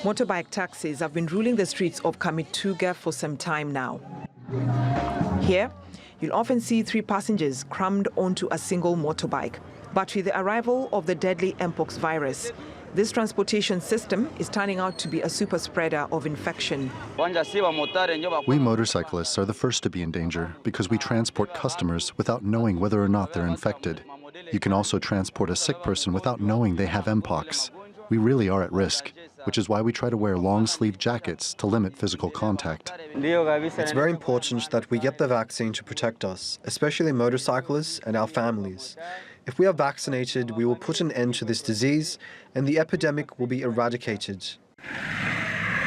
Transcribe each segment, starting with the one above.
Motorbike taxis have been ruling the streets of Kamituga for some time now. Here, you'll often see 3 passengers crammed onto a single motorbike. But with the arrival of the deadly mpox virus, this transportation system is turning out to be a super spreader of infection. We motorcyclists are the first to be in danger because we transport customers without knowing whether or not they're infected. You can also transport a sick person without knowing they have mpox. We really are at risk, which is why we try to wear long-sleeve jackets to limit physical contact. It's very important that we get the vaccine to protect us, especially motorcyclists and our families. If we are vaccinated, we will put an end to this disease and the epidemic will be eradicated.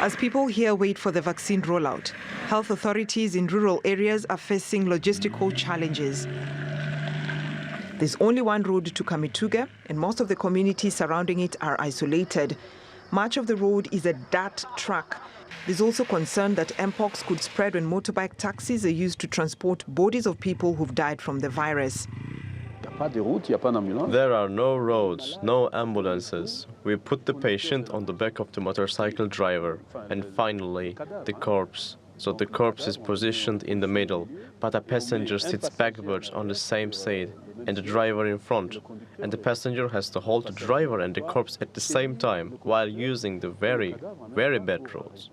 As people here wait for the vaccine rollout, health authorities in rural areas are facing logistical challenges. There's only one road to Kamituga, and most of the communities surrounding it are isolated. Much of the road is a dirt track. There's also concern that mpox could spread when motorbike taxis are used to transport bodies of people who've died from the virus. There are no roads, no ambulances. We put the patient on the back of the motorcycle driver, and finally, the corpse. So the corpse is positioned in the middle, but the passenger sits backwards on the same side, and the driver in front. And the passenger has to hold the driver and the corpse at the same time, while using the very, very bad roads.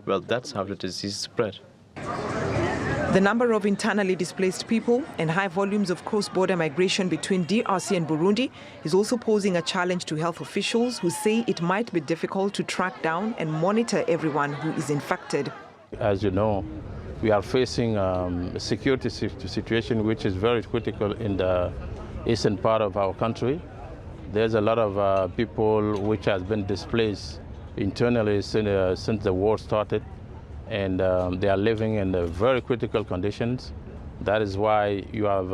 Well, that's how the disease spread. The number of internally displaced people and high volumes of cross-border migration between DRC and Burundi is also posing a challenge to health officials who say it might be difficult to track down and monitor everyone who is infected. As you know, we are facing a security situation which is very critical in the eastern part of our country. There's a lot of people which has been displaced internally since the war started, and they are living in very critical conditions. That is why you have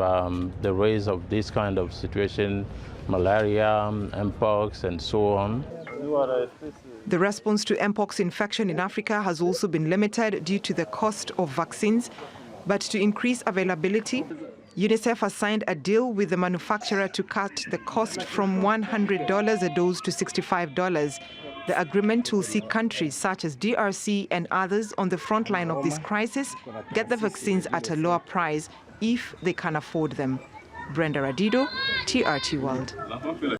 the rise of this kind of situation, malaria, mpox, and so on. The response to mpox infection in Africa has also been limited due to the cost of vaccines. But to increase availability, UNICEF has signed a deal with the manufacturer to cut the cost from $100 a dose to $65. The agreement will see countries such as DRC and others on the front line of this crisis get the vaccines at a lower price if they can afford them. Brenda Radido, TRT World.